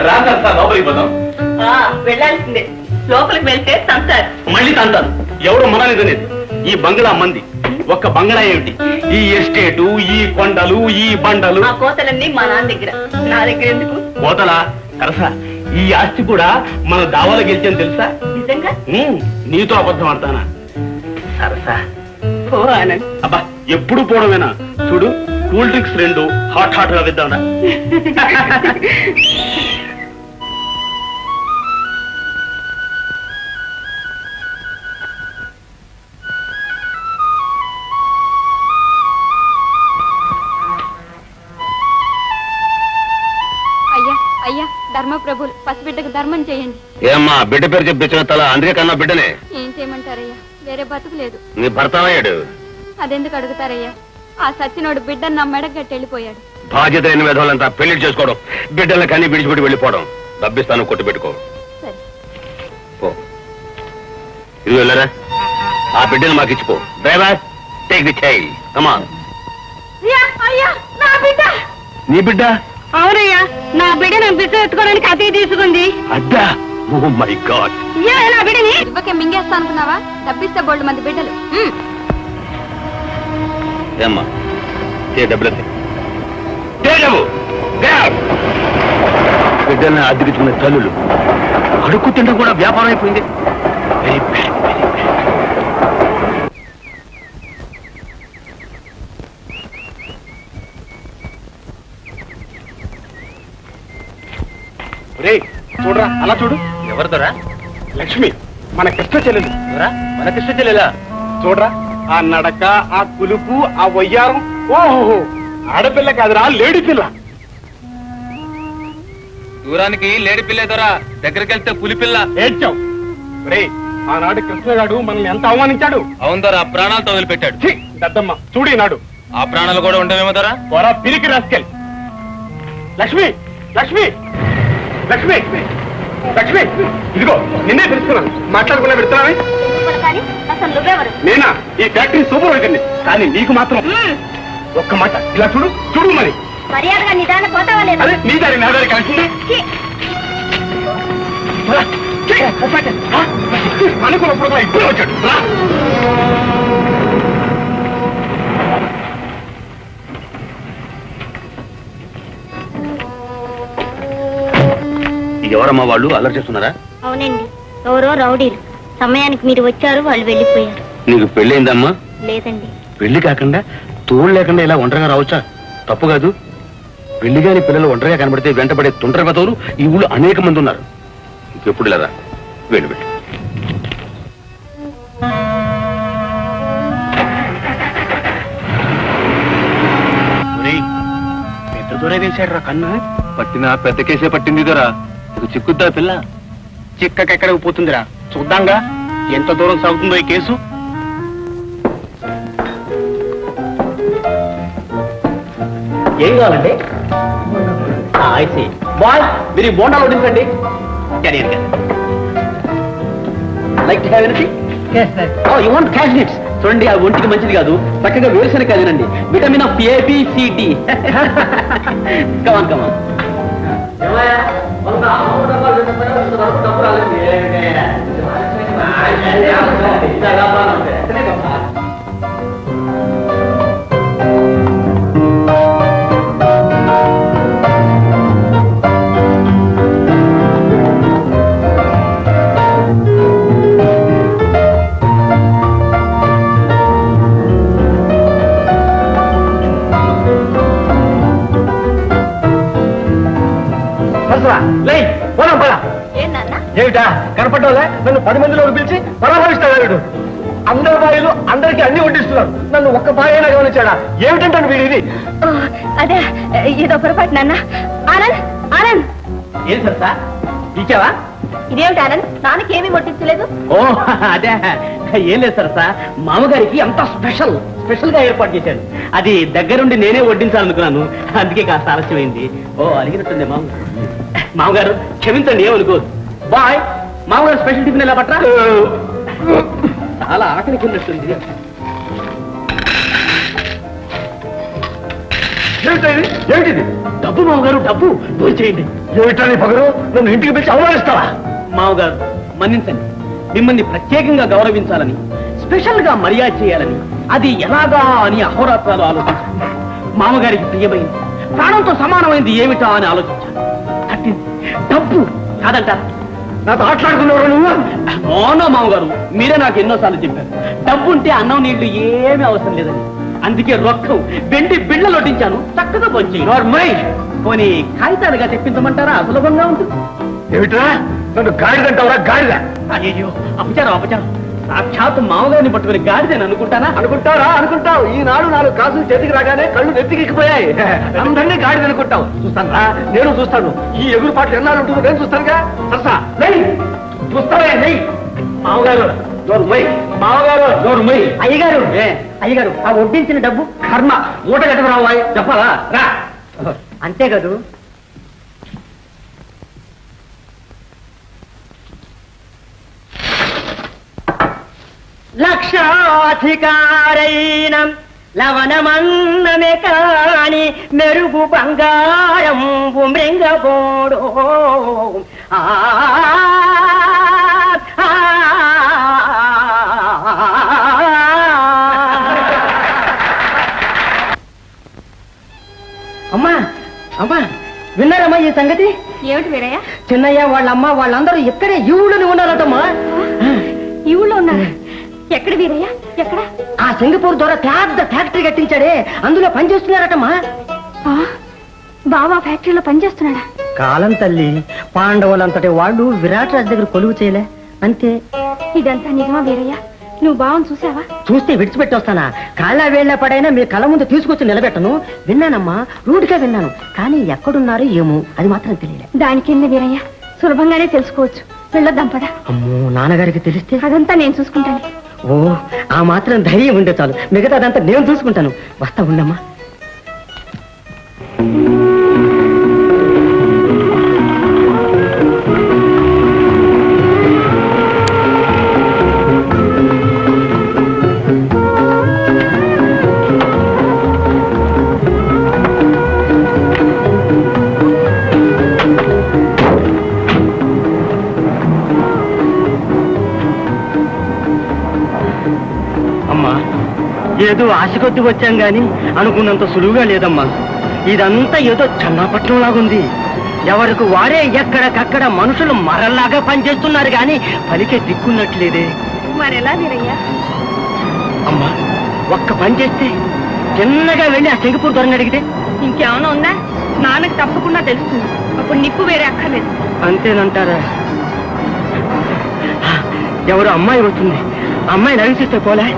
రాదా లోపలికి పోతాం. వెళ్ళాల్సిందే. లోపలికి వెళ్తే తంతారు. మళ్ళీ తంతాను. ఎవరు మననేది ఈ బంగ్లా మంది. ఒక్క బంగ్లా ఏమిటి, ఈ ఎస్టేటు, ఈ కొండలు, ఈ బండలు. ఆ కోతలన్నీ మా నాన్న దగ్గర. నా దగ్గర ఎందుకు? కోతలా? సరసా, ఈ ఆస్తి కూడా మన దావాలో గెలిచాను తెలుసా? నిజంగా? నీతో అబద్ధం ఆడతానా? సరసా ఓ ఆనంద్. అబ్బా, ఎప్పుడు పోవడమేనా? చూడు, కూల్ డ్రింక్స్ 2 హాట్ హాట్ గా విద్దాంరా. అయ్యా, ధర్మప్రభులు పసిబిడ్డకు ధర్మం చేయండి. ఏమ్మా, బిడ్డ పేరు చెప్పించిన తల అందుకే కన్నా బిడ్డనే. ఏం చేయమంటారయ్యా, వేరే బతుకు లేదు. నీ భర్త అయ్యాడు. అదెందుకు అడుగుతారయ్యా? ఆ సచ్చినోడు బిడ్డను నా మెడకు గట్టి వెళ్ళిపోయాడు. బాధ్యత లేని విధవాలంతా పెళ్లి చేసుకోవడం, బిడ్డల కన్నీ విడిచిపెట్టి వెళ్ళిపోవడం. డబ్బిస్తాను, కొట్టు పెట్టుకో. సరే. ఇది వెళ్ళరా, ఆ బిడ్డను మాకు ఇచ్చిపో. Driver, take the child. Come on. నీ బిడ్డ? అవునయ్యా, నా బిడ్డ నా బిడ్డ ఎత్తుకోవడానికి అతి తీసుకుంది. అడ్డా? Oh my god. నా బిడ్డని ఇవ్వకే మింగేస్తా అనుకున్నావా? డబ్బిస్తే బోల్డ్ మంది బిడ్డలు. ఏమ్మా, డబ్బులు బిడ్డల్ని అద్దెకించుకునే తల్లులు అడుక్కు తింటే కూడా వ్యాపారం అయిపోయింది. Very bad, very bad. చూడరా, అలా చూడు. ఎవరు దొరా? లక్ష్మి, మన కృష్ణ చెల్లెలు. మన కృష్ణ చెల్లెలా? చూడరా, ఆ నడక, ఆ కులుపు, ఆ వయ్యారం. ఓహో, ఆడపిల్ల కాదురా, లేడీ పిల్ల. దూరానికి లేడి పిల్ల దొరా, దగ్గరికి వెళ్తే పులి పిల్ల. ఏడ్చావు రే. ఆనాడు కృష్ణగాడు మనల్ని ఎంత అవమానించాడు. అవును దొరా, ప్రాణాలతో వదిలిపెట్టాడు. దద్దమ్మ చూడు నాడు. ఆ ప్రాణాలు కూడా ఉండవేమో దొరా. త్వర పిరికి రాసుకెళ్ళి. లక్ష్మి, లక్ష్మి, లక్ష్మి, లక్ష్మి, ఇదిగో నిన్నే పిలుస్తున్నాను. మాట్లాడుకున్నా పెడుతున్నావే. అసలు నువ్వెవరు? నేనా? ఈ ఫ్యాక్టరీ సూపర్వైజర్ని. కానీ నీకు మాత్రం ఒక్క మాట, ఇలా చూడు, చూడు మరి. మర్యాదగా నిదాన పోతావా లేదా? అదే నీ దారి నా దారి కలిసి అనుకున్నప్పుడు ఇప్పుడే వచ్చాడు. ఎవరమ్మా వాళ్ళు? అల్లరి చేస్తున్నారా? అవునండి, ఎవరో రౌడీలు. సమయానికి మీరు వచ్చారు, వాళ్ళు వెళ్ళిపోయారు. నీకు పెళ్ళైందమ్మా? లేదండి. పెళ్లి కాకుండా తోడు లేకుండా ఇలా ఒంటరిగా రావచ్చా? తప్పు కాదు. పెళ్లి కాని పిల్లలు ఒంటరిగా కనబడితే వెంటబడే తుండ్ర గతవులు ఈ ఊళ్ళో అనేక మంది ఉన్నారు. ఇంకెప్పుడు ఇలా రా, వెళ్ళు వెళ్ళు. పెద్ద దూరే వేశాడు రా కన్ను. పట్టిన పెద్ద కేసే పట్టింది దొరా. చిక్కుద్దా పిల్ల? చిక్కకెక్కడికి పోతుందిరా, చూద్దాంగా ఎంత దూరం సాగుతుందో ఈ కేసు. ఏం కావాలండి? బాయ్, మీరు ఈ బోండాలు వడ్డించండి. Like to have anything? You want cashew nuts? చూడండి, ఆ ఒంటికి మంచిది కాదు. చక్కగా వేరుశనగ తినండి. Vitamin of A B C D. Come on come on. ఏమిటా కనపడ్డా? నన్ను 10 మందిలో పిలిచి పరామర్శిస్తాడు. అందరి బాయిలు అందరికీ అన్ని వడ్డిస్తున్నారు, నన్ను ఒక్క బాయ్ అయినా గమనించాడా? ఏమిటంటాను వీడు ఇది? అదే, ఇదో పొరపాటు నాన్న. ఆనంద్, ఆనంద్. ఏం సరసా ఇచ్చావా? ఇదేమిటి ఆనంద్, నాన్నకేమీ వడ్డించలేదు? ఓ అదే, ఏం లేదు సరసా, మామగారికి అంత స్పెషల్ గా ఏర్పాటు చేశాడు. అది దగ్గరుండి నేనే వడ్డించాలనుకున్నాను, అందుకే కాస్త ఆలస్యమైంది. ఓ అడిగినట్టుంది మామగారు, క్షమించండి, ఏమనుకోదు. బాయ్, మామగారు స్పెషల్ టిఫిన్ ఎలా పట్టరా? చాలా ఆకలికి ఉన్నట్టుంది. ఏమిటది ఏమిటిది డబ్బు మామగారు, డబ్బు దోచేయండి. ఏమిటని పగరు నన్ను ఇంటికి పిలిచి అవమానిస్తావా మామగారు మన్నించండి. మిమ్మల్ని ప్రత్యేకంగా గౌరవించాలని, స్పెషల్ గా మర్యాద చేయాలని, అది ఎలాగా అని అహోరాత్రాలు ఆలోచించాను. మామగారికి ప్రియమైంది, ప్రాణంతో సమానమైంది ఏమిటా అని ఆలోచించాను. తట్టింది డబ్బు కాదంటారా? నాతో ఆటలాడుకున్నావు నువ్వు అవునా మామగారు, మీరే నాకు ఎన్నోసార్లు చెప్పారు డబ్బు ఉంటే అన్నం నీళ్లు ఏమీ అవసరం లేదని. అందుకే రొక్కం వెండి బిళ్ళలు వడ్డించాను, చక్కగా పొంచి పోనీ కాగితాలుగా తెప్పించమంటారా? సులభంగా ఉంటుంది. ఏమిట్రా నన్ను గాడిదంటావురా గాడిద అయ్యో అపచారం అపచారం. సాక్షాత్ మామగారిని పట్టుకుని గాడిదని అనుకుంటానా? అనుకుంటారా అనుకుంటావు ఈనాడు 4 కాసులు చేతికి రాగానే కళ్ళు నెత్తికెక్కిపోయాయి అందరినీ గాడిద అనుకుంటావు చూస్తాను నేను చూస్తాను ఈ ఎగురు పాటలు ఎన్నాళ్ళు ఉంటుందో నేను చూస్తానుగా సరసా నెయ్యి చూస్తావే నెయ్యి మామగారు జోరు మొయ్ మామగారు జోరు మొయ్ అయ్యగారు అయ్యగారు ఆ వడ్డించిన డబ్బు కర్మ మూట కట్టకు రావాయి చెప్పాలా రా అంతే కదూ. లక్షాధికారైన లవణమన్నమే కాని మెరుగు బంగారం మృంగబోడు. అమ్మా అమ్మా విన్నారమ్మా ఈ సంగతి? ఏమిటి వీరయ్య? చిన్నయ్య వాళ్ళమ్మ వాళ్ళందరూ ఇక్కడే ఈ ఊళ్ళోనే ఉన్నారటమ్మా. ఈ ఊళ్ళో ఉన్నారు? ఎక్కడ వీరయ్య? ఎక్కడ? ఆ సింగపూర్ ద్వారా పెద్ద ఫ్యాక్టరీ కట్టించాడే, అందులో పనిచేస్తున్నారటమ్మా. బావా ఫ్యాక్టరీలో పనిచేస్తున్నాడా? కాలం తల్లి, పాండవులంతటి వాళ్ళు విరాట్ రాజు దగ్గర కొలువు చేయలే అంతే. ఇదంతా నిజమా వీరయ్య? నువ్వు బావని చూసావా? చూస్తే విడిచిపెట్టి వస్తానా? కాళ్ళ వేళ్ల పడైనా మీ కళ్ళ ముందు తీసుకొచ్చి నిలబెట్టను. విన్నానమ్మా, రూఢిగా విన్నాను, కానీ ఎక్కడున్నారో ఏమో అది మాత్రం తెలియలే. దానికేంది వీరయ్య, సులభంగానే తెలుసుకోవచ్చు. వెళ్ళొద్దాం పద. అమ్మో, నాన్నగారికి తెలిస్తే? అదంతా నేను చూసుకుంటాను. ఓ, ఆ మాత్రం ధైర్యం ఉండే చాలు, మిగతా అదంతా నేను చూసుకుంటాను. వస్తా ఉండమ్మా. అమ్మా, ఏదో ఆశ కొద్ది వచ్చాం గాని అనుకున్నంత సులువుగా లేదమ్మా. ఇదంతా ఏదో చన్నపట్నం లాగుంది. ఎవరికి వారే ఎక్కడికక్కడ మనుషులు మరల్లాగా పనిచేస్తున్నారు గాని పలికే దిక్కున్నట్లేదే. మరెలా వీరయ్య? అమ్మా, ఒక్క పని చేస్తే చిన్నగా వెళ్ళి ఆ సింగపూర్ దొరని అడిగితే? ఇంకేమైనా ఉందా? నాన్నకు తప్పకుండా తెలుస్తుంది. అప్పుడు నిప్పు వేరే అక్కర్లేదు. అంతేనంటారా? ఎవరు అమ్మాయి వస్తుంది, అమ్మాయిని అడిగిస్తే పోలే.